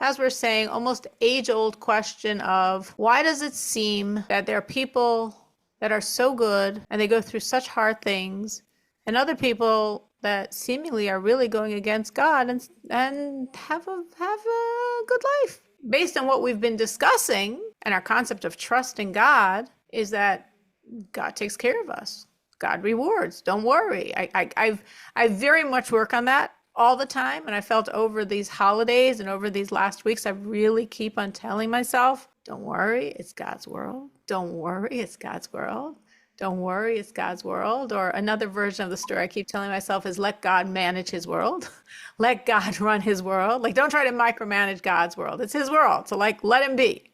as we're saying, almost age-old question of why does it seem that there are people that are so good and they go through such hard things, and other people that seemingly are really going against God and have a good life? Based on what we've been discussing and our concept of trust in God is that God takes care of us. God rewards. Don't worry. I very much work on that all the time. And I felt over these holidays and over these last weeks, I really keep on telling myself, don't worry, it's God's world. Don't worry, it's God's world. Don't worry, it's God's world. Or another version of the story I keep telling myself is let God manage his world. Let God run his world. Like, don't try to micromanage God's world. It's his world. So like, let him be.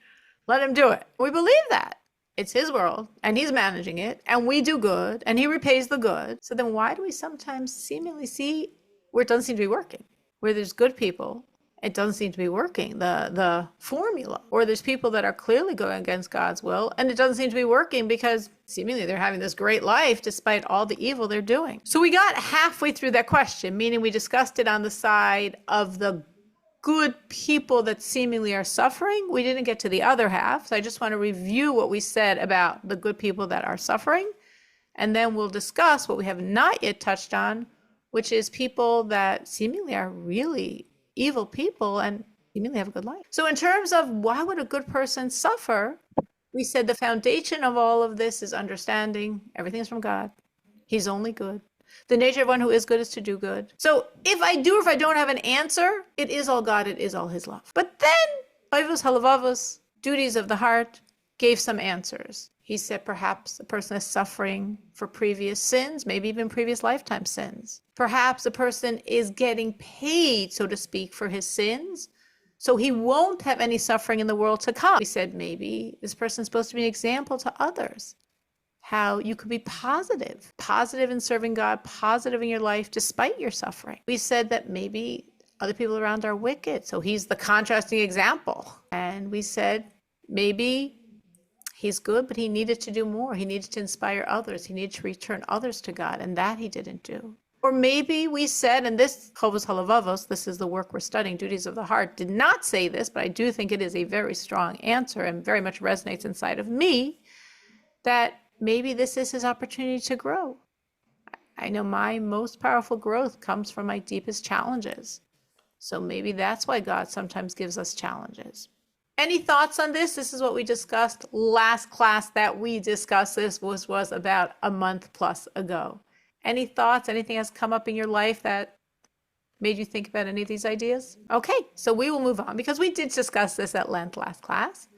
Let him do it. We believe that. It's his world and he's managing it and we do good and he repays the good. So then why do we sometimes seemingly see where it doesn't seem to be working? Where there's good people, it doesn't seem to be working, the formula. Or there's people that are clearly going against God's will and it doesn't seem to be working because seemingly they're having this great life despite all the evil they're doing. So we got halfway through that question, meaning we discussed it on the side of the good people that seemingly are suffering. We didn't get to the other half. So I just want to review what we said about the good people that are suffering. And then we'll discuss what we have not yet touched on, which is people that seemingly are really evil people and seemingly have a good life. So in terms of why would a good person suffer, we said the foundation of all of this is understanding everything is from God. He's only good. The nature of one who is good is to do good. So if I do or if I don't have an answer, it is all God, it is all his love. But then, Oivos Halavavos, duties of the heart, gave some answers. He said perhaps a person is suffering for previous sins, maybe even previous lifetime sins. Perhaps a person is getting paid, so to speak, for his sins, so he won't have any suffering in the world to come. We said maybe this person is supposed to be an example to others. How you could be positive in serving God, positive in your life despite your suffering. We said that maybe other people around are wicked, so he's the contrasting example. And we said maybe he's good, but he needed to do more. He needed to inspire others. He needed to return others to God, and that he didn't do. Or maybe we said, and this Chovos Halavavos, this is the work we're studying, Duties of the Heart, did not say this, but I do think it is a very strong answer and very much resonates inside of me, that maybe this is his opportunity to grow. I know my most powerful growth comes from my deepest challenges. So maybe that's why God sometimes gives us challenges. Any thoughts on this? This is what we discussed last class that we discussed. This was about a month plus ago. Any thoughts? Anything has come up in your life that made you think about any of these ideas? Okay, so we will move on because we did discuss this at length last class.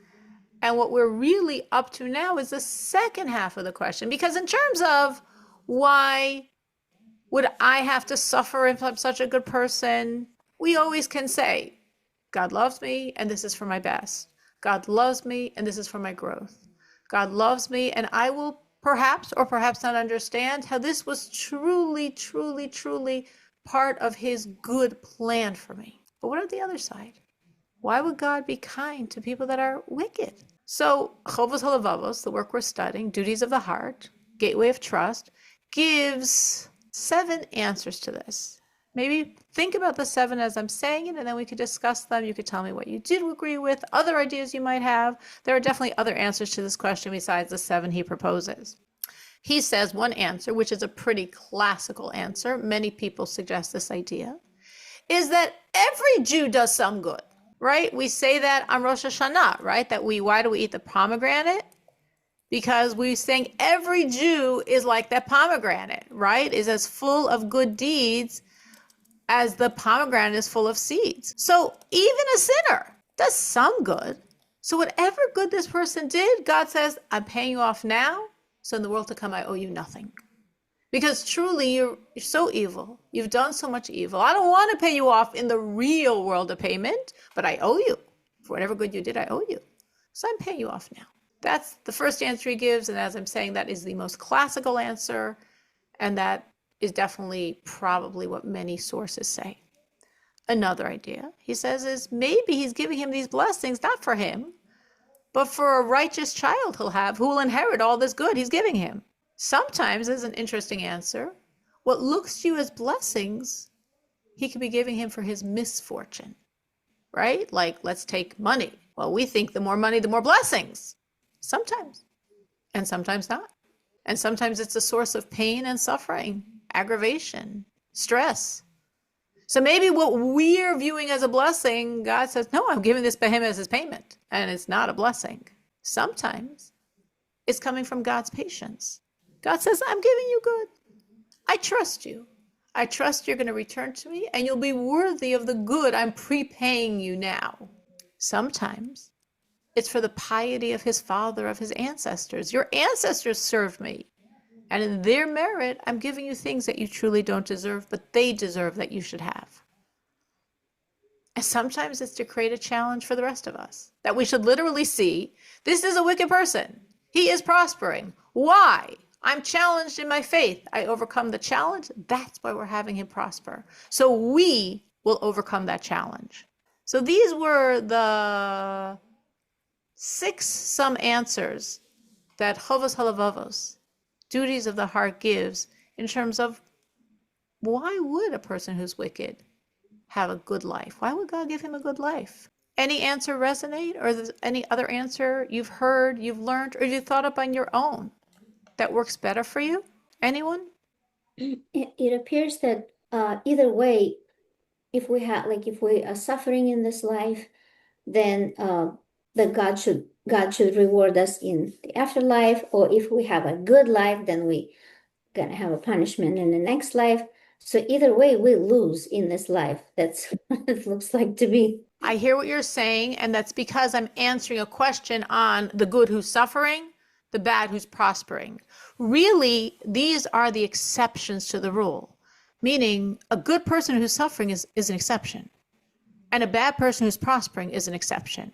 And what we're really up to now is the second half of the question. Because in terms of why would I have to suffer if I'm such a good person, we always can say, God loves me and this is for my best. God loves me and this is for my growth. God loves me and I will perhaps or perhaps not understand how this was truly, truly, truly part of his good plan for me. But what on the other side? Why would God be kind to people that are wicked? So, Chovos Halavavos, the work we're studying, Duties of the Heart, Gateway of Trust, gives 7 answers to this. Maybe think about the 7 as I'm saying it, and then we could discuss them. You could tell me what you did agree with, other ideas you might have. There are definitely other answers to this question besides the 7 he proposes. He says one answer, which is a pretty classical answer, many people suggest this idea, is that every Jew does some good. Right? We say that on Rosh Hashanah, right? Why do we eat the pomegranate? Because we're saying every Jew is like that pomegranate, right? Is as full of good deeds as the pomegranate is full of seeds. So even a sinner does some good. So whatever good this person did, God says, I'm paying you off now. So in the world to come, I owe you nothing. Because truly, you're so evil. You've done so much evil. I don't want to pay you off in the real world of payment, but I owe you. For whatever good you did, I owe you. So I'm paying you off now. That's the first answer he gives. And as I'm saying, that is the most classical answer. And that is definitely probably what many sources say. Another idea, he says, is maybe he's giving him these blessings, not for him, but for a righteous child he'll have who will inherit all this good he's giving him. Sometimes, as an interesting answer, what looks to you as blessings, he could be giving him for his misfortune, right? Like, let's take money. Well, we think the more money, the more blessings. Sometimes, and sometimes not. And sometimes it's a source of pain and suffering, aggravation, stress. So maybe what we're viewing as a blessing, God says, no, I'm giving this to him as his payment. And it's not a blessing. Sometimes it's coming from God's patience. God says, I'm giving you good. I trust you. I trust you're going to return to me and you'll be worthy of the good I'm prepaying you now. Sometimes it's for the piety of his father, of his ancestors. Your ancestors served me. And in their merit, I'm giving you things that you truly don't deserve, but they deserve that you should have. And sometimes it's to create a challenge for the rest of us, that we should literally see, this is a wicked person. He is prospering. Why? I'm challenged in my faith. I overcome the challenge. That's why we're having him prosper. So we will overcome that challenge. So these were the 6 some answers that Chovos Halavavos, duties of the heart, gives in terms of why would a person who's wicked have a good life? Why would God give him a good life? Any answer resonate, or is any other answer you've heard, you've learned, or you thought up on your own that works better for you? Anyone? It appears that either way, if we are suffering in this life, then that God should reward us in the afterlife, or if we have a good life, then we gonna have a punishment in the next life. So either way, we lose in this life. That's what it looks like to be. I hear what you're saying, and that's because I'm answering a question on the good who's suffering, the bad who's prospering. Really, these are the exceptions to the rule, meaning a good person who's suffering is an exception, and a bad person who's prospering is an exception.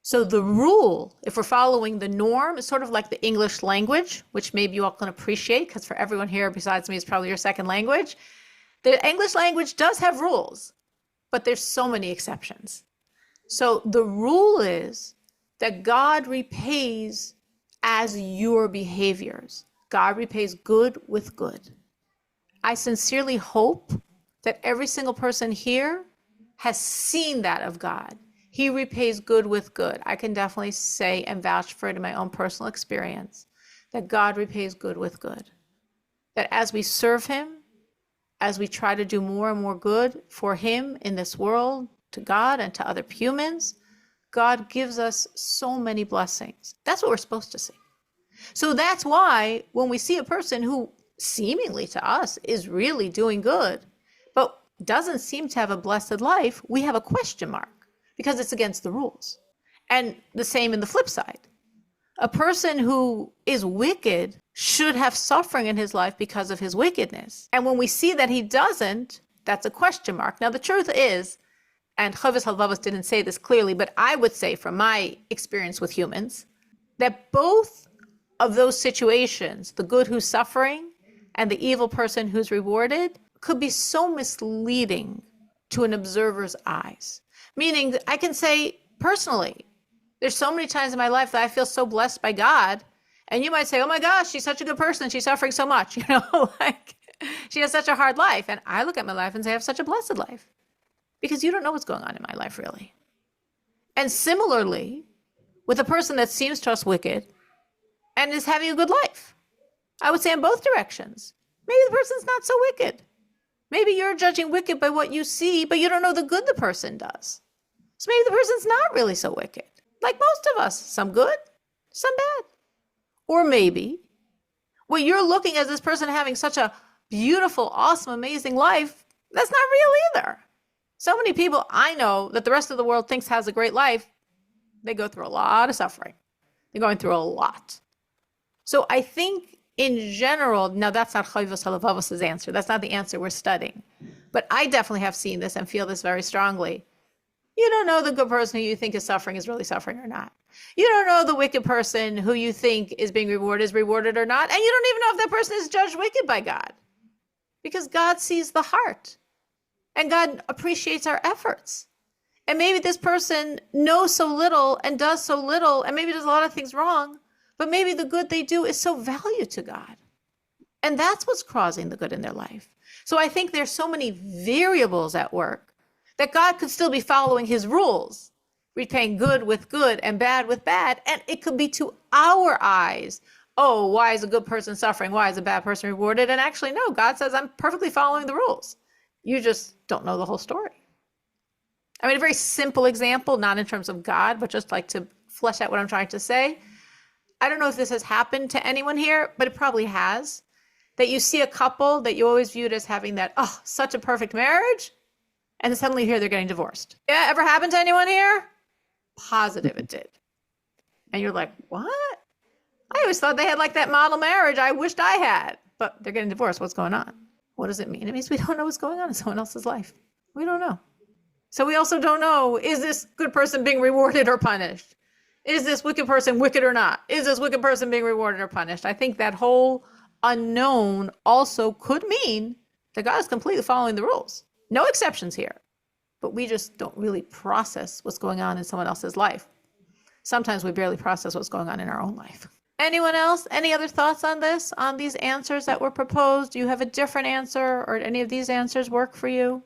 So the rule, if we're following the norm, is sort of like the English language, which maybe you all can appreciate, because for everyone here besides me, it's probably your second language. The English language does have rules, but there's so many exceptions. So the rule is that God repays as your behaviors. God repays good with good. I sincerely hope that every single person here has seen that of God. He repays good with good. I can definitely say and vouch for it in my own personal experience, that God repays good with good. That as we serve him, as we try to do more and more good for him in this world, to God and to other humans, God gives us so many blessings. That's what we're supposed to see. So that's why when we see a person who seemingly to us is really doing good, but doesn't seem to have a blessed life, we have a question mark because it's against the rules. And the same in the flip side. A person who is wicked should have suffering in his life because of his wickedness. And when we see that he doesn't, that's a question mark. Now, the truth is, and Chovos Halavavos didn't say this clearly, but I would say from my experience with humans, that both of those situations, the good who's suffering and the evil person who's rewarded, could be so misleading to an observer's eyes. Meaning, I can say personally, there's so many times in my life that I feel so blessed by God. And you might say, oh my gosh, she's such a good person. She's suffering so much, like she has such a hard life. And I look at my life and say, I have such a blessed life because you don't know what's going on in my life really. And similarly, with a person that seems to us wicked and is having a good life, I would say in both directions. Maybe the person's not so wicked. Maybe you're judging wicked by what you see, but you don't know the good the person does. So maybe the person's not really so wicked. Like most of us, some good, some bad. Or maybe what you're looking at this person having such a beautiful, awesome, amazing life, that's not real either. So many people I know that the rest of the world thinks has a great life, they go through a lot of suffering. They're going through a lot. So I think in general, now that's not Chovos Halavavos' answer. That's not the answer we're studying. But I definitely have seen this and feel this very strongly. You don't know the good person who you think is suffering is really suffering or not. You don't know the wicked person who you think is being rewarded is rewarded or not. And you don't even know if that person is judged wicked by God. Because God sees the heart. And God appreciates our efforts. And maybe this person knows so little and does so little and maybe does a lot of things wrong. But maybe the good they do is so valued to God. And that's what's causing the good in their life. So I think there's so many variables at work that God could still be following his rules, repaying good with good and bad with bad. And it could be to our eyes, oh, why is a good person suffering? Why is a bad person rewarded? And actually, no, God says, I'm perfectly following the rules. You just don't know the whole story. I mean, a very simple example, not in terms of God, but just like to flesh out what I'm trying to say. I don't know if this has happened to anyone here, but it probably has. That you see a couple that you always viewed as having that, oh, such a perfect marriage, and then suddenly you hear they're getting divorced. Yeah, ever happened to anyone here? Positive it did. And you're like, what? I always thought they had like that model marriage I wished I had, but they're getting divorced. What's going on? What does it mean? It means we don't know what's going on in someone else's life. We don't know. So we also don't know, is this good person being rewarded or punished? Is this wicked person wicked or not? Is this wicked person being rewarded or punished? I think that whole unknown also could mean that God is completely following the rules. No exceptions here. But we just don't really process what's going on in someone else's life. Sometimes we barely process what's going on in our own life. Anyone else? Any other thoughts on this, on these answers that were proposed? Do you have a different answer, or any of these answers work for you?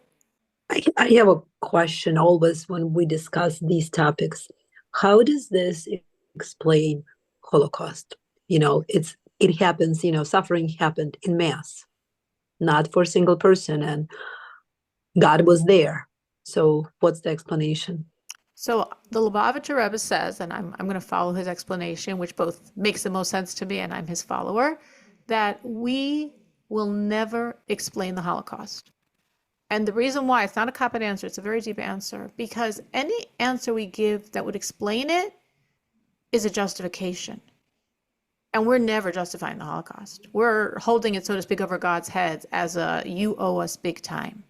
I have a question always when we discuss these topics. How does this explain Holocaust? It happens, suffering happened in mass, not for a single person, and God was there. So what's the explanation? So the Lubavitcher Rebbe says, and I'm going to follow his explanation, which both makes the most sense to me and I'm his follower, that we will never explain the Holocaust. And the reason why, it's not a cop-out answer, it's a very deep answer, because any answer we give that would explain it is a justification. And we're never justifying the Holocaust. We're holding it, so to speak, over God's heads as a, you owe us big time.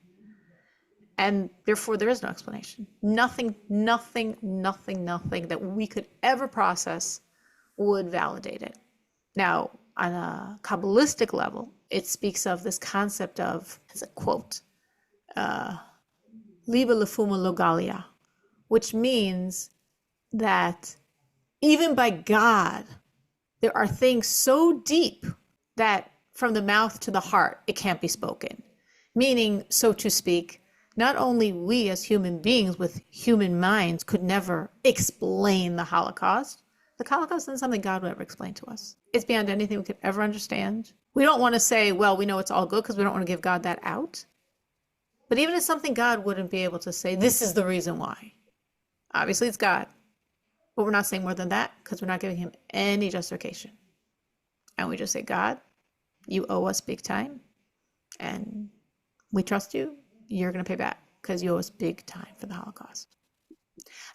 And therefore, there is no explanation. Nothing that we could ever process would validate it. Now, on a Kabbalistic level, it speaks of this concept of, it's a quote, Liba lefuma logalia, which means that even by God, there are things so deep that from the mouth to the heart, it can't be spoken. Meaning, so to speak, not only we as human beings with human minds could never explain the Holocaust isn't something God would ever explain to us. It's beyond anything we could ever understand. We don't want to say, well, we know it's all good because we don't want to give God that out. But even if something God wouldn't be able to say, this is the reason why. Obviously, it's God. But we're not saying more than that because we're not giving him any justification. And we just say, God, you owe us big time. And we trust you. You're going to pay back because you owe us big time for the Holocaust.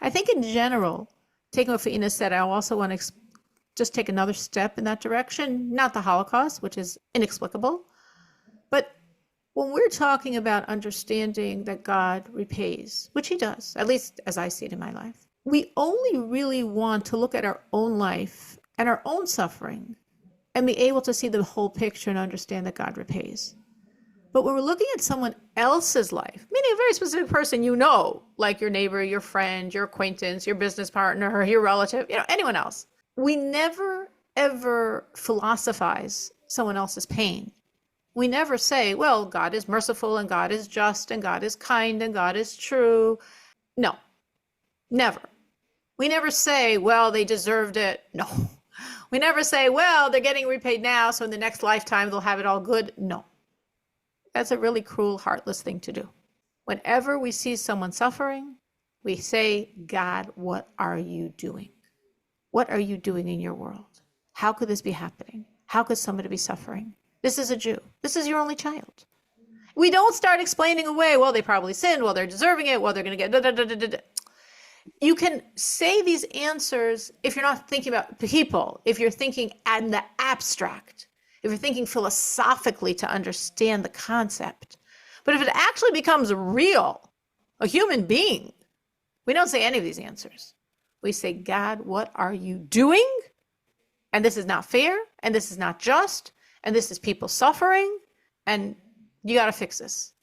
I think in general, taking what Faina said, I also want to just take another step in that direction. Not the Holocaust, which is inexplicable. But when we're talking about understanding that God repays, which he does, at least as I see it in my life, we only really want to look at our own life and our own suffering and be able to see the whole picture and understand that God repays. But when we're looking at someone else's life, meaning a very specific person you know, like your neighbor, your friend, your acquaintance, your business partner, your relative, anyone else, we never, ever philosophize someone else's pain. We never say, well, God is merciful and God is just and God is kind and God is true. No, never. We never say, well, they deserved it. No. We never say, well, they're getting repaid now, so in the next lifetime they'll have it all good. No. That's a really cruel, heartless thing to do. Whenever we see someone suffering, we say, God, what are you doing? What are you doing in your world? How could this be happening? How could somebody be suffering? This is a Jew. This is your only child. We don't start explaining away, well, they probably sinned, well, they're deserving it, well, they're going to get da-da-da-da-da. You can say these answers if you're not thinking about people, if you're thinking in the abstract, if you're thinking philosophically to understand the concept. But if it actually becomes real, a human being, we don't say any of these answers. We say, God, what are you doing? And this is not fair, and this is not just, and this is people suffering, and you got to fix this.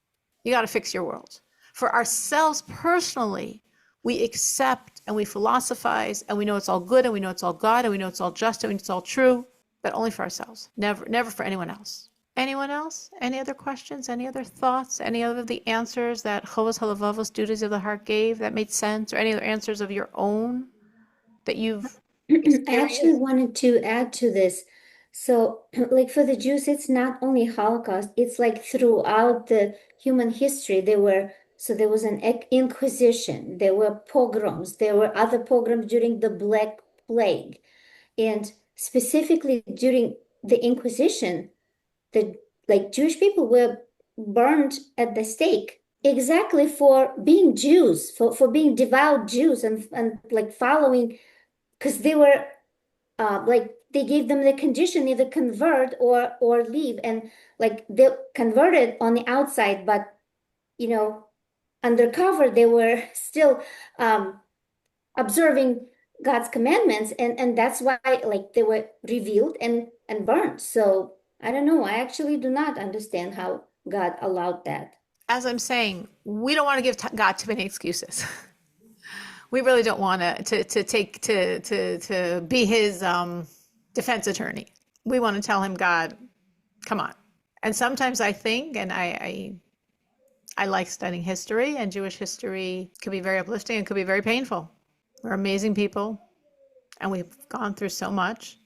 You got to fix your world. For ourselves personally, we accept and we philosophize, and we know it's all good, and we know it's all God, and we know it's all just, and we know it's all true, but only for ourselves, never for anyone else. Anyone else? Any other questions? Any other thoughts? Any other of the answers that Chovos Halavavos, Duties of the Heart, gave that made sense? Or any other answers of your own that you've I actually experienced? wanted to add to this. So, like for the Jews, it's not only Holocaust, it's like throughout the human history, there was an Inquisition, there were pogroms, there were other pogroms during the Black Plague. And specifically during the Inquisition, the like Jewish people were burned at the stake exactly for being Jews, for being devout Jews and like following, because they were like they gave them the condition either convert or leave, and like they converted on the outside, but you know undercover they were still um observing God's commandments, and that's why like they were revealed and burned. So I don't know, I actually do not understand how God allowed that. As I'm saying, we don't want to give God too many excuses. We really don't want to be his defense attorney. We want to tell him, God, come on. And sometimes I think, and I like studying history, and Jewish history could be very uplifting and could be very painful. We're amazing people, and we've gone through so much.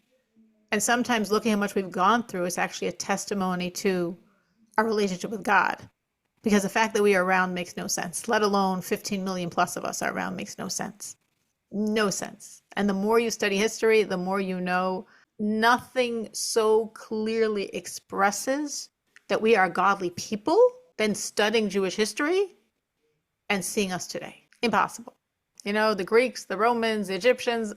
And sometimes looking how much we've gone through is actually a testimony to our relationship with God. Because the fact that we are around makes no sense, let alone 15 million plus of us are around makes no sense. No sense. And the more you study history, the more you know nothing so clearly expresses that we are godly people than studying Jewish history and seeing us today. Impossible. You know, the Greeks, the Romans, the Egyptians,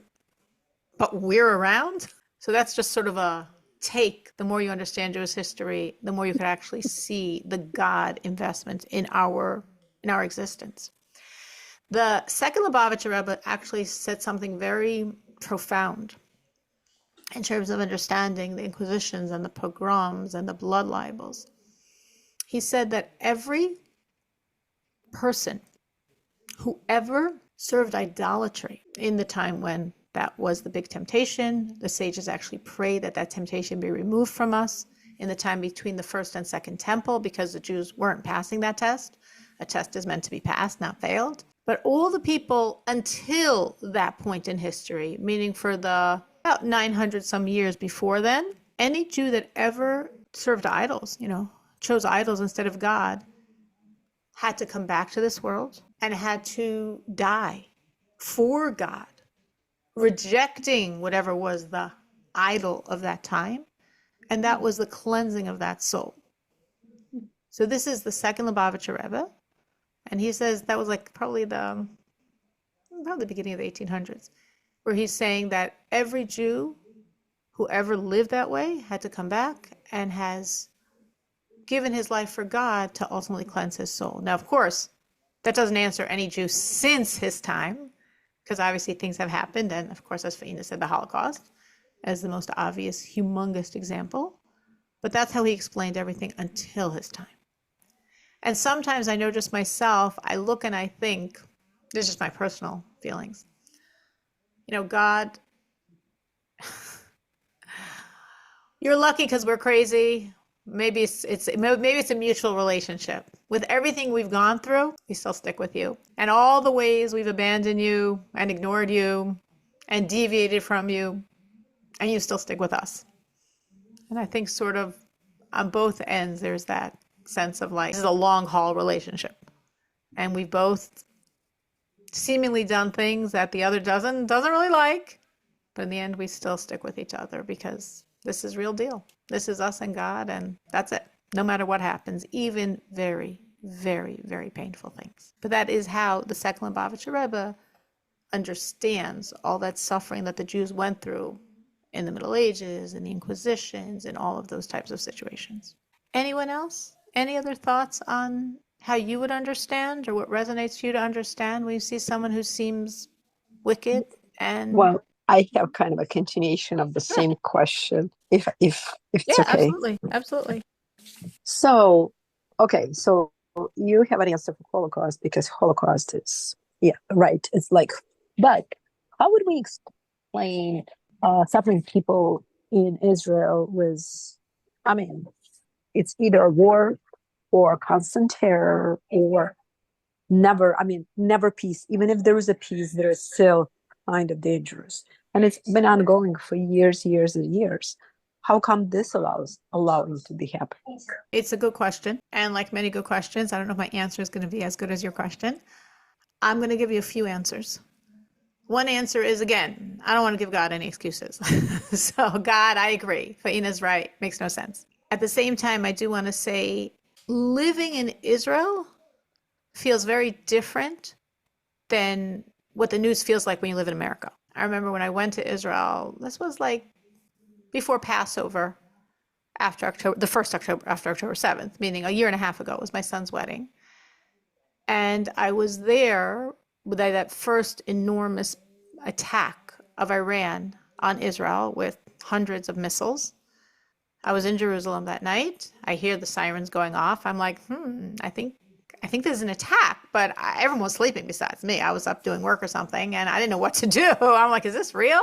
but we're around. So that's just sort of a take. The more you understand Jewish history, the more you can actually see the God investment in our existence. The second Lubavitcher Rebbe actually said something very profound in terms of understanding the Inquisitions and the pogroms and the blood libels. He said that every person who ever served idolatry in the time when that was the big temptation, the sages actually prayed that that temptation be removed from us in the time between the first and second temple, because the Jews weren't passing that test. A test is meant to be passed, not failed. But all the people until that point in history, meaning for the about 900 some years before then, any Jew that ever served idols, chose idols instead of God, had to come back to this world and had to die for God, rejecting whatever was the idol of that time. And that was the cleansing of that soul. So this is the second Lubavitcher Rebbe. And he says that was like probably the beginning of the 1800s, where he's saying that every Jew who ever lived that way had to come back and has given his life for God to ultimately cleanse his soul. Now, of course, that doesn't answer any Jew since his time, because obviously things have happened. And of course, as Faina said, the Holocaust as the most obvious, humongous example. But that's how he explained everything until his time. And sometimes I know just myself, I look and I think, this is just my personal feelings. God, you're lucky because we're crazy. Maybe it's a mutual relationship. With everything we've gone through, we still stick with you. And all the ways we've abandoned you and ignored you and deviated from you, and you still stick with us. And I think sort of on both ends, there's that sense of like, this is a long haul relationship. And we've both seemingly done things that the other doesn't really like. But in the end, we still stick with each other because this is real deal. This is us and God, and that's it. No matter what happens, even very, very, very painful things. But that is how the second Lubavitcher Rebbe understands all that suffering that the Jews went through in the Middle Ages, in the Inquisitions, and all of those types of situations. Anyone else? Any other thoughts on how you would understand or what resonates to you to understand when you see someone who seems wicked and... Well, I have kind of a continuation of the same question, if it's Yeah, okay. absolutely. So, okay, so you have an answer for Holocaust because Holocaust is, yeah, right. It's like, but how would we explain suffering people in Israel was, I mean, it's either war or constant terror or never peace. Even if there is a peace, there is still kind of dangerous. And it's been ongoing for years, years and years. How come this allowing to be happening? It's a good question. And like many good questions, I don't know if my answer is going to be as good as your question. I'm going to give you a few answers. One answer is, again, I don't want to give God any excuses. So God, I agree. Faina's right. Makes no sense. At the same time, I do want to say living in Israel feels very different than what the news feels like when you live in America. I remember when I went to Israel, this was like before Passover, after October, the first October, after October 7th, meaning a year and a half ago was my son's wedding. And I was there with that first enormous attack of Iran on Israel with hundreds of missiles. I was in Jerusalem that night. I hear the sirens going off. I'm like, I think there's an attack, but everyone was sleeping besides me. I was up doing work or something, and I didn't know what to do. I'm like, is this real?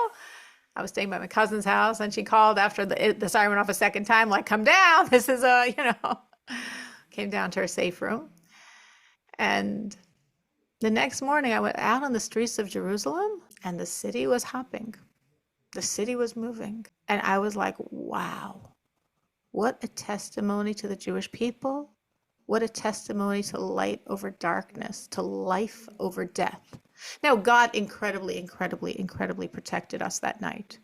I was staying by my cousin's house, and she called after the siren went off a second time, like, come down. This is came down to her safe room. And the next morning, I went out on the streets of Jerusalem, and the city was hopping. The city was moving. And I was like, wow, what a testimony to the Jewish people. What a testimony to light over darkness, to life over death. Now, God incredibly, incredibly, incredibly protected us that night.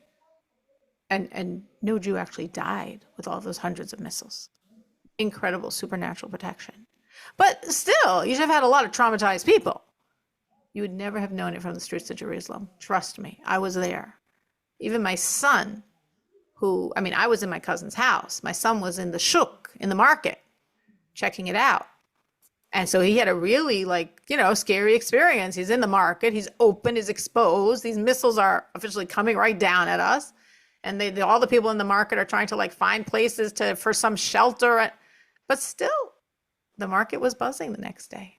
And no Jew actually died with all those hundreds of missiles. Incredible supernatural protection. But still, you should have had a lot of traumatized people. You would never have known it from the streets of Jerusalem. Trust me, I was there. Even my son, I was in my cousin's house. My son was in the shuk, in the market, checking it out. And so he had a really scary experience. He's in the market, he's open, he's exposed. These missiles are officially coming right down at us. And all the people in the market are trying to find places for some shelter. But still, the market was buzzing the next day.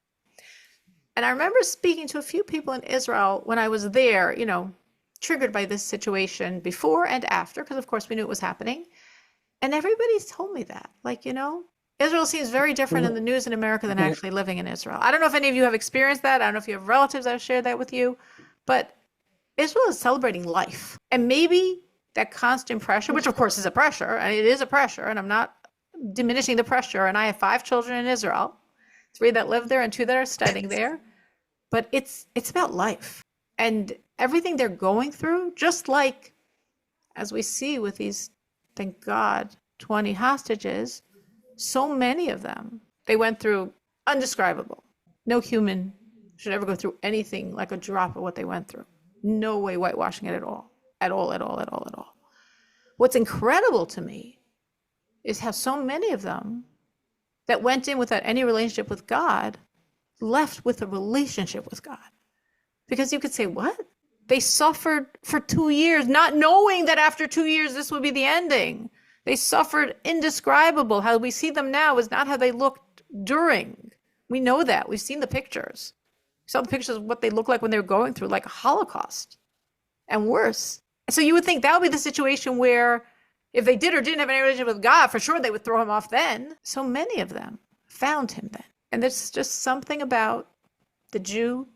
And I remember speaking to a few people in Israel when I was there, triggered by this situation before and after, because of course we knew it was happening. And everybody told me that, Israel seems very different in the news in America than actually living in Israel. I don't know if any of you have experienced that. I don't know if you have relatives that have shared that with you, but Israel is celebrating life. And maybe that constant pressure, which of course is a pressure, and it is a pressure, and I'm not diminishing the pressure. And I have 5 children in Israel, 3 that live there and 2 that are studying there. But it's about life and everything they're going through, just like as we see with these, thank God, 20 hostages, so many of them, they went through undescribable. No human should ever go through anything like a drop of what they went through. No way whitewashing it at all. At all, at all, at all, at all. What's incredible to me is how so many of them that went in without any relationship with God left with a relationship with God. Because you could say, what? They suffered for 2 years, not knowing that after 2 years this would be the ending. They suffered indescribable. How we see them now is not how they looked during. We know that. We've seen the pictures. We saw the pictures of what they looked like when they were going through, like a Holocaust and worse. So you would think that would be the situation where if they did or didn't have any relationship with God, for sure they would throw him off then. So many of them found him then. And there's just something about the Jew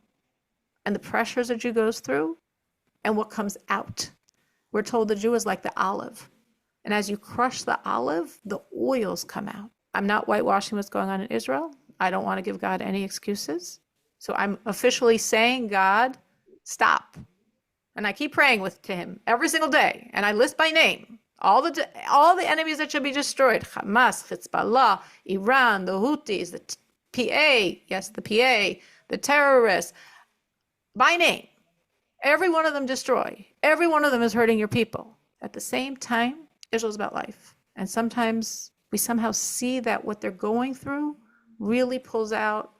and the pressures a Jew goes through and what comes out. We're told the Jew is like the olive. And as you crush the olive, the oils come out. I'm not whitewashing what's going on in Israel. I don't want to give God any excuses. So I'm officially saying, God, stop. And I keep praying to him every single day. And I list by name all the enemies that should be destroyed. Hamas, Hezbollah, Iran, the Houthis, the PA, the terrorists, by name. Every one of them destroy. Every one of them is hurting your people. At the same time, Israel's about life. And sometimes we somehow see that what they're going through really pulls out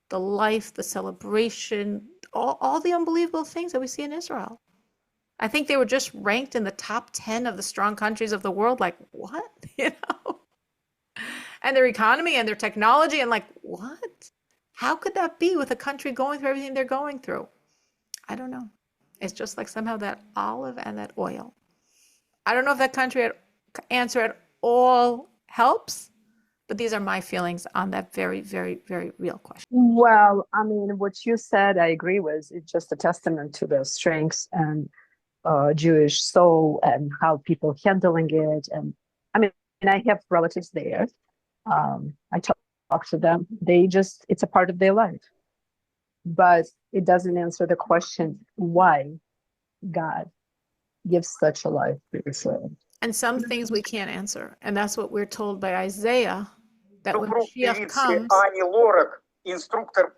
the life, the celebration, all the unbelievable things that we see in Israel. I think they were just ranked in the top 10 of the strong countries of the world. Like, what? And their economy and their technology, and what? How could that be with a country going through everything they're going through? I don't know. It's just like somehow that olive and that oil. I don't know if that answer at all helps, But these are my feelings on that very, very, very real question. Well, I mean, what you said, I agree with. It's just a testament to the strengths and Jewish soul and how people handling it. And I mean, and I have relatives there. I talk to them. They just, it's a part of their life. But it doesn't answer the question why God gives such a life to Israel. And some things we can't answer. And that's what we're told by Isaiah, that when Mashiach comes,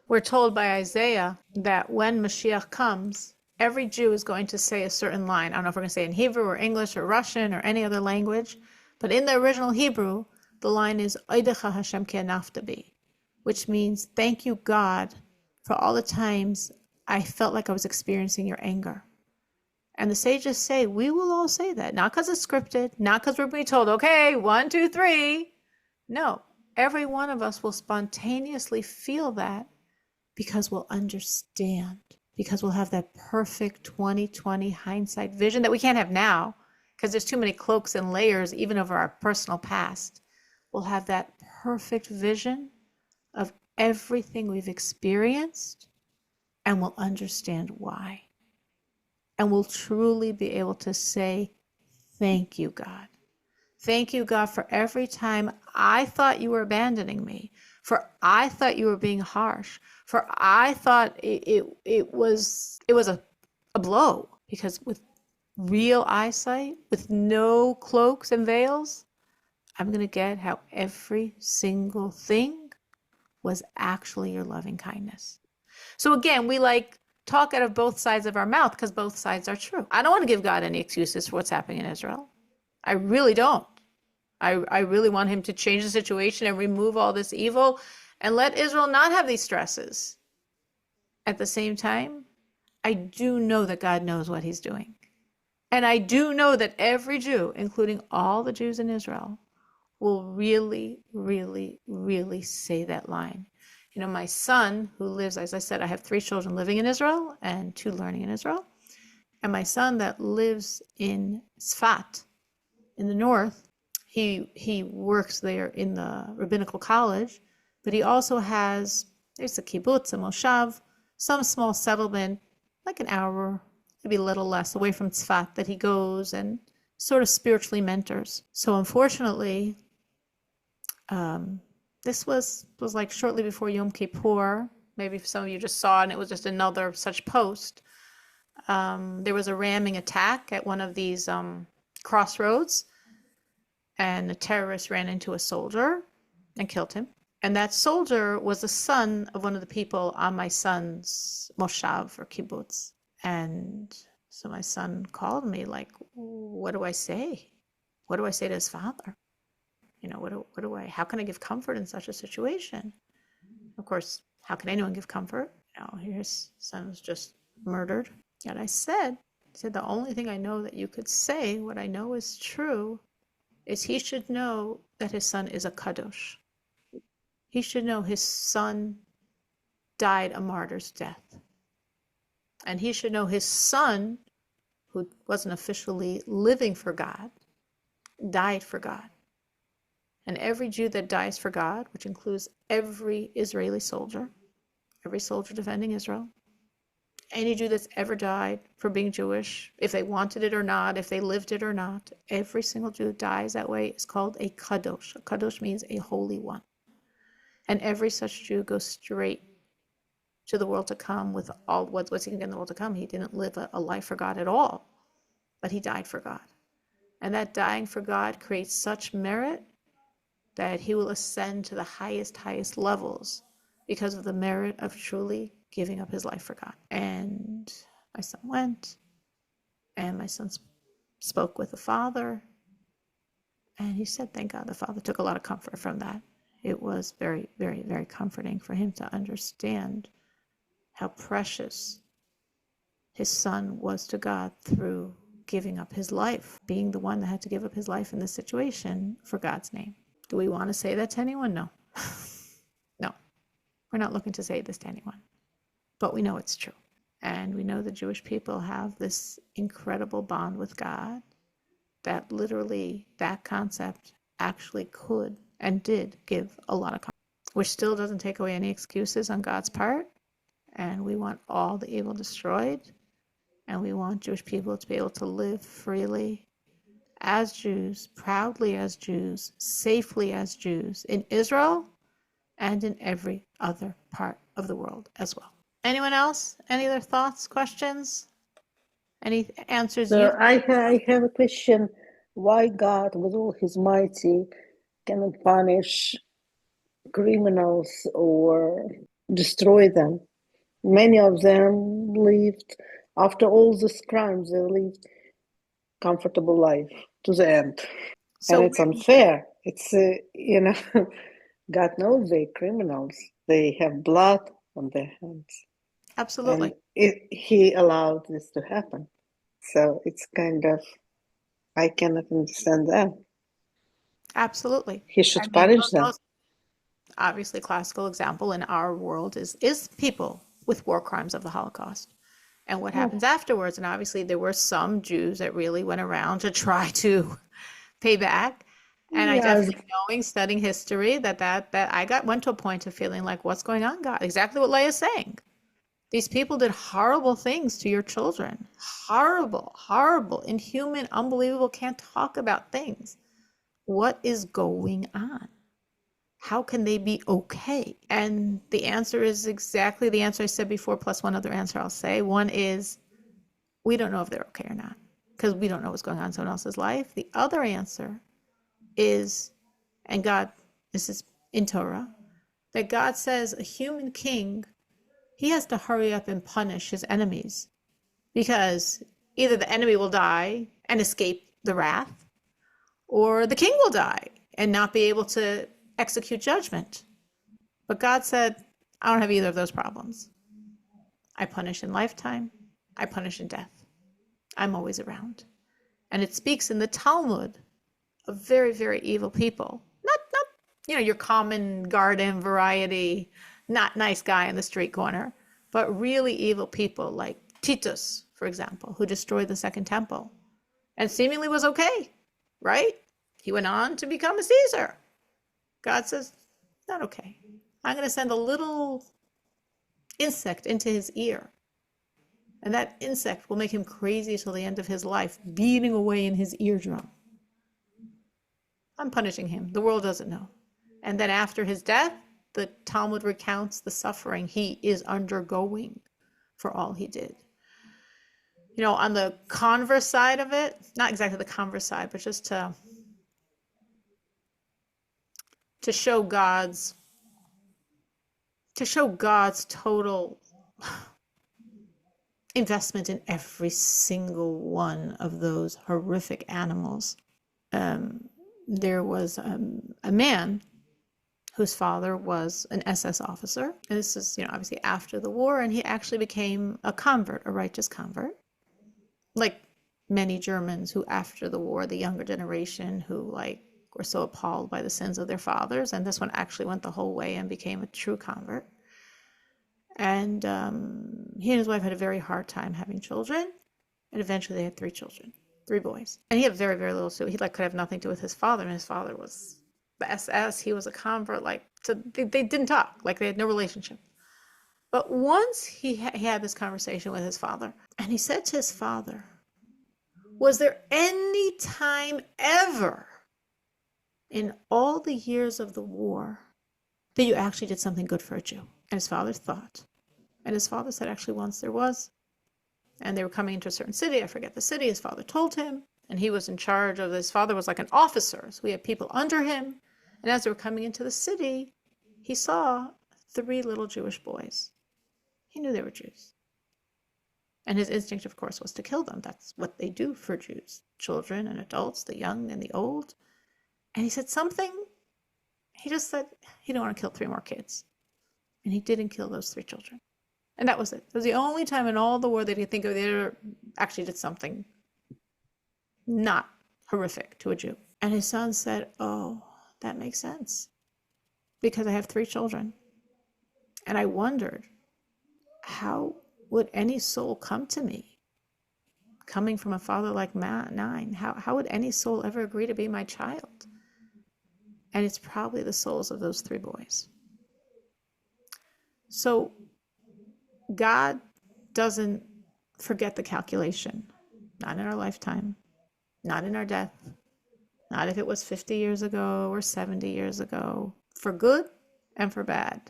we're told by Isaiah that when Mashiach comes, every Jew is going to say a certain line. I don't know if we're going to say it in Hebrew or English or Russian or any other language, but in the original Hebrew, the line is Oidecha Hashem ki anaftabi, which means thank you, God, for all the times I felt like I was experiencing your anger. And the sages say, we will all say that, not because it's scripted, not because we're being told, okay, 1, 2, 3. No, every one of us will spontaneously feel that because we'll understand, because we'll have that perfect 20/20 hindsight vision that we can't have now because there's too many cloaks and layers even over our personal past. We'll have that perfect vision of everything we've experienced and we'll understand why. And we'll truly be able to say, thank you, God. Thank you, God, for every time I thought you were abandoning me, for I thought you were being harsh, for I thought it was a blow. Because with real eyesight, with no cloaks and veils, I'm going to get how every single thing was actually your loving kindness. So again, we talk out of both sides of our mouth because both sides are true. I don't want to give God any excuses for what's happening in Israel. I really don't. I really want him to change the situation and remove all this evil and let Israel not have these stresses. At the same time, I do know that God knows what he's doing. And I do know that every Jew, including all the Jews in Israel, will really, really, really say that line. You know, my son who lives, as I said, I have 3 children living in Israel and 2 learning in Israel. And my son that lives in Sfat in the north, he works there in the rabbinical college, but he also has, there's a kibbutz, a moshav, some small settlement, like an hour, maybe a little less, away from Tzfat that he goes and sort of spiritually mentors. So unfortunately, this was like shortly before Yom Kippur. Maybe some of you just saw, and it was just another such post. There was a ramming attack at one of these crossroads, and a terrorist ran into a soldier and killed him. And that soldier was the son of one of the people on my son's moshav or kibbutz. And so my son called me like, what do I say? What do I say to his father? You know, how can I give comfort in such a situation? Of course, how can anyone give comfort? You know, his son was just murdered. And I said, the only thing I know that you could say, what I know is true, is he should know that his son is a kadosh. He should know his son died a martyr's death. And he should know his son, who wasn't officially living for God, died for God. And every Jew that dies for God, which includes every Israeli soldier, every soldier defending Israel, any Jew that's ever died for being Jewish, if they wanted it or not, if they lived it or not, every single Jew that dies that way is called a kadosh. A kadosh means a holy one. And every such Jew goes straight to the world to come with all what's he going to get in the world to come. He didn't live a life for God at all, but he died for God. And that dying for God creates such merit that he will ascend to the highest levels because of the merit of truly giving up his life for God. And my son went, and my son spoke with the father, and he said, thank God. The father took a lot of comfort from that. It was very, very, very comforting for him to understand how precious his son was to God through giving up his life, being the one that had to give up his life in this situation for God's name. Do we want to say that to anyone? No. No. We're not looking to say this to anyone. But we know it's true. And we know the Jewish people have this incredible bond with God that literally that concept actually could and did give a lot of consequences, which still doesn't take away any excuses on God's part. And we want all the evil destroyed. And we want Jewish people to be able to live freely as Jews, proudly as Jews, safely as Jews in Israel and in every other part of the world as well. Anyone else? Any other thoughts, questions? Any answers So you? I have a question. Why God, with all his mighty, cannot punish criminals or destroy them? Many of them lived, after all these crimes, they lived comfortable life to the end. So And it's unfair. It's, God knows they're criminals. They have blood on their hands. absolutely. And he allowed this to happen. So it's kind of, I cannot understand that. Absolutely. He I should mean, punish them. most obviously classical example in our world is people with war crimes of the Holocaust and what happens afterwards. And obviously there were some Jews that really went around to try to pay back. And I Yes, definitely knowing, studying history, that I went to a point of feeling like, what's going on, God? Exactly what Leia's saying. These people did horrible things to your children. Horrible, horrible, inhuman, unbelievable, can't talk about things. What is going on? How can they be okay? And the answer is exactly the answer I said before, plus one other answer I'll say. One is, we don't know if they're okay or not, because we don't know what's going on in someone else's life. The other answer is, and God, this is in Torah, that God says a human king, he has to hurry up and punish his enemies, because either the enemy will die and escape the wrath, or the king will die and not be able to execute judgment. But God said, I don't have either of those problems. I punish in lifetime. I punish in death. I'm always around. And it speaks in the Talmud of very, very evil people. Not your common garden variety, not nice guy in the street corner, but really evil people like Titus, for example, who destroyed the Second Temple and seemingly was okay, right? He went on to become a Caesar. God says, not okay. I'm going to send a little insect into his ear. And that insect will make him crazy till the end of his life, beating away in his eardrum. I'm punishing him. The world doesn't know. And then after his death, the Talmud recounts the suffering he is undergoing for all he did. On the converse side of it, not exactly the converse side, but just to show God's total investment in every single one of those horrific animals. There was a man whose father was an SS officer. And this is, obviously after the war, and he actually became a convert, a righteous convert. Like many Germans who after the war, the younger generation who were so appalled by the sins of their fathers, and this one actually went the whole way and became a true convert. And he and his wife had a very hard time having children, and eventually they had 3 children, 3 boys. And he had very, very little. So he could have nothing to do with his father, and his father was the SS. He was a convert. So they didn't talk. They had no relationship. But once he had this conversation with his father, and he said to his father, "Was there any time ever in all the years of the war that you actually did something good for a Jew?" And his father thought. And his father said, actually, once there was. And they were coming into a certain city. I forget the city. His father told him. And he was in charge of, his father was like an officer. So he had people under him. And as they were coming into the city, he saw 3 little Jewish boys. He knew they were Jews. And his instinct, of course, was to kill them. That's what they do for Jews. Children and adults, the young and the old. And he said something. He just said he didn't want to kill 3 more kids. And he didn't kill those 3 children. And that was it. It was the only time in all the war that he could think of they ever actually did something not horrific to a Jew. And his son said, oh, that makes sense. Because I have 3 children. And I wondered, how would any soul come to me? Coming from a father like mine, how would any soul ever agree to be my child? And it's probably the souls of those 3 boys. So God doesn't forget the calculation. Not in our lifetime, not in our death, not if it was 50 years ago or 70 years ago, for good and for bad.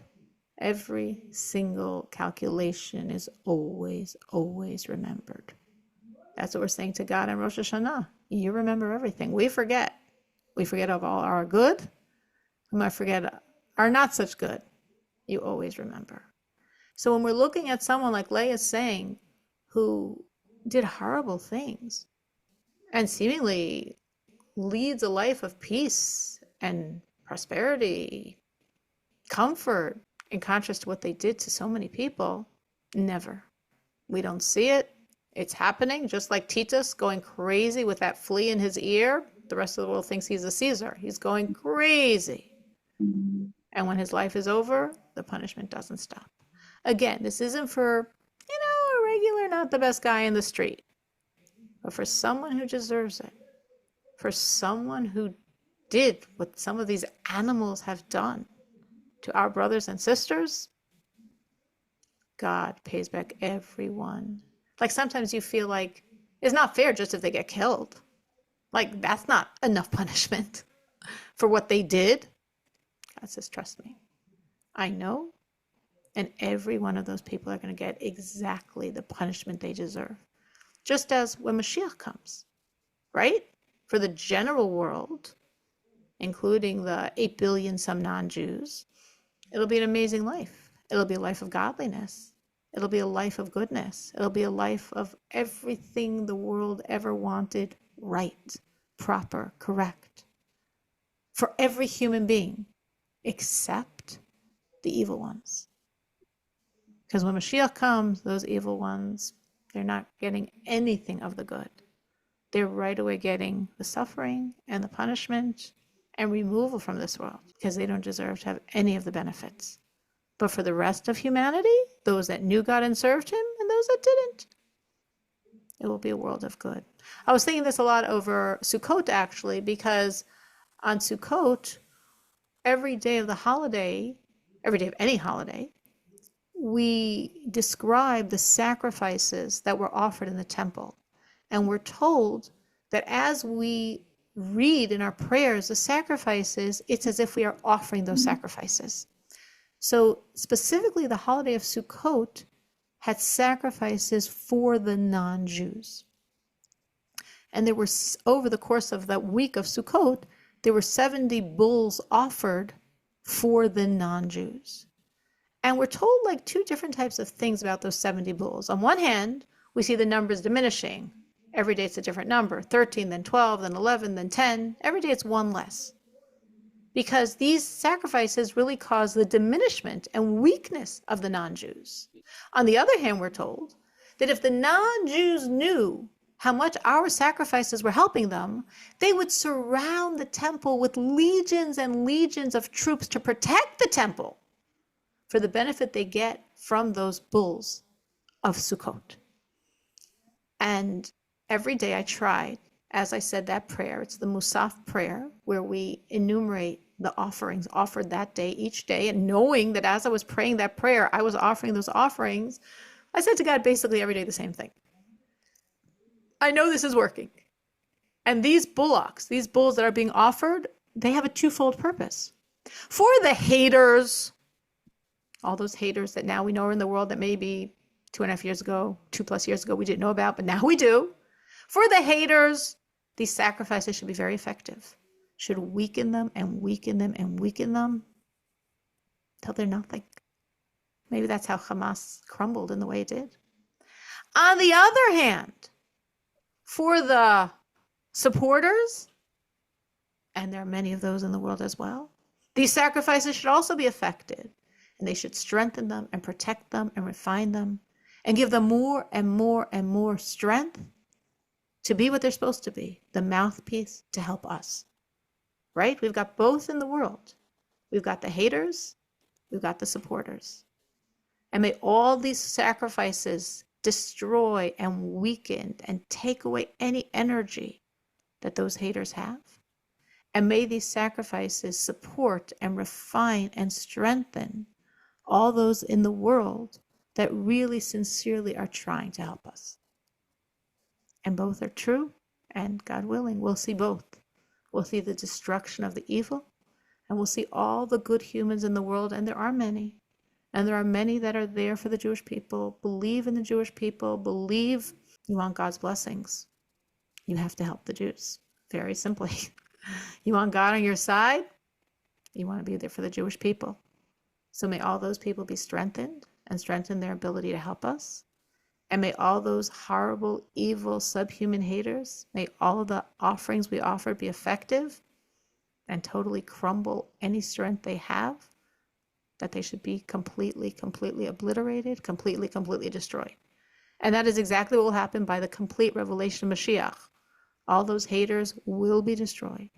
Every single calculation is always, always remembered. That's what we're saying to God on Rosh Hashanah. You remember everything. We forget. We forget of all our good. We might forget our not such good. You always remember. So when we're looking at someone like Leah saying, who did horrible things and seemingly leads a life of peace and prosperity, comfort, in contrast to what they did to so many people, never. We don't see it. It's happening, just like Titus going crazy with that flea in his ear. The rest of the world thinks he's a Caesar. He's going crazy. And when his life is over, the punishment doesn't stop. Again, this isn't for, a regular, not the best guy in the street, but for someone who deserves it, for someone who did what some of these animals have done to our brothers and sisters. God pays back everyone. Like sometimes you feel like it's not fair just if they get killed. Like that's not enough punishment for what they did. God says, trust me. I know. And every one of those people are going to get exactly the punishment they deserve. Just as when Mashiach comes, right? For the general world, including the 8 billion some non-Jews, it'll be an amazing life. It'll be a life of godliness. It'll be a life of goodness. It'll be a life of everything the world ever wanted, right, proper, correct. For every human being, except the evil ones. Because when Mashiach comes, those evil ones, they're not getting anything of the good. They're right away getting the suffering and the punishment and removal from this world because they don't deserve to have any of the benefits. But for the rest of humanity, those that knew God and served him and those that didn't, it will be a world of good. I was thinking this a lot over Sukkot, actually, because on Sukkot, every day of the holiday, every day of any holiday, we describe the sacrifices that were offered in the temple. And we're told that as we read in our prayers the sacrifices, it's as if we are offering those sacrifices. So specifically, the holiday of Sukkot had sacrifices for the non-Jews. And there were, over the course of that week of Sukkot, there were 70 bulls offered for the non-Jews. And we're told like 2 different types of things about those 70 bulls. On one hand, we see the numbers diminishing. Every day it's a different number, 13, then 12, then 11, then 10. Every day it's 1 less. Because these sacrifices really cause the diminishment and weakness of the non-Jews. On the other hand, we're told that if the non-Jews knew how much our sacrifices were helping them, they would surround the temple with legions and legions of troops to protect the temple for the benefit they get from those bulls of Sukkot. And every day I tried, as I said that prayer, it's the Musaf prayer, where we enumerate the offerings offered that day, each day, and knowing that as I was praying that prayer, I was offering those offerings, I said to God basically every day the same thing. I know this is working. And these bullocks, these bulls that are being offered, they have a 2-fold purpose. For the haters, all those haters that now we know are in the world that maybe 2.5 years ago, 2+ years ago, we didn't know about, but now we do. For the haters, these sacrifices should be very effective. Should weaken them and weaken them and weaken them till they're nothing. Maybe that's how Hamas crumbled in the way it did. On the other hand, for the supporters, and there are many of those in the world as well, these sacrifices should also be effective. And they should strengthen them and protect them and refine them and give them more and more and more strength to be what they're supposed to be, the mouthpiece to help us. Right? We've got both in the world. We've got the haters, we've got the supporters. And may all these sacrifices destroy and weaken and take away any energy that those haters have. And may these sacrifices support and refine and strengthen all those in the world that really sincerely are trying to help us. And both are true, and God willing, we'll see both. We'll see the destruction of the evil, and we'll see all the good humans in the world, and there are many. And there are many that are there for the Jewish people, believe in the Jewish people, believe you want God's blessings. You have to help the Jews. Very simply. You want God on your side? You want to be there for the Jewish people. So may all those people be strengthened and strengthen their ability to help us. And may all those horrible, evil, subhuman haters, may all of the offerings we offer be effective and totally crumble any strength they have, that they should be completely, completely obliterated, completely destroyed. And that is exactly what will happen by the complete revelation of Mashiach. All those haters will be destroyed.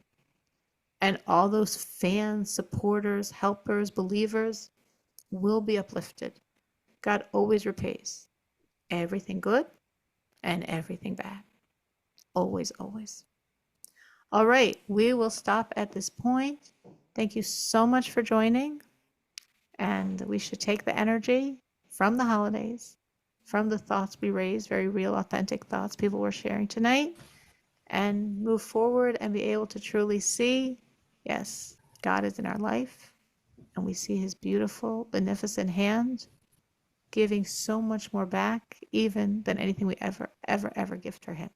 And all those fans, supporters, helpers, believers will be uplifted. God always repays everything good and everything bad. Always, always. All right, we will stop at this point. Thank you so much for joining. And we should take the energy from the holidays, from the thoughts we raised, very real, authentic thoughts people were sharing tonight, and move forward and be able to truly see, yes, God is in our life, and we see his beautiful, beneficent hand giving so much more back even than anything we ever give to him.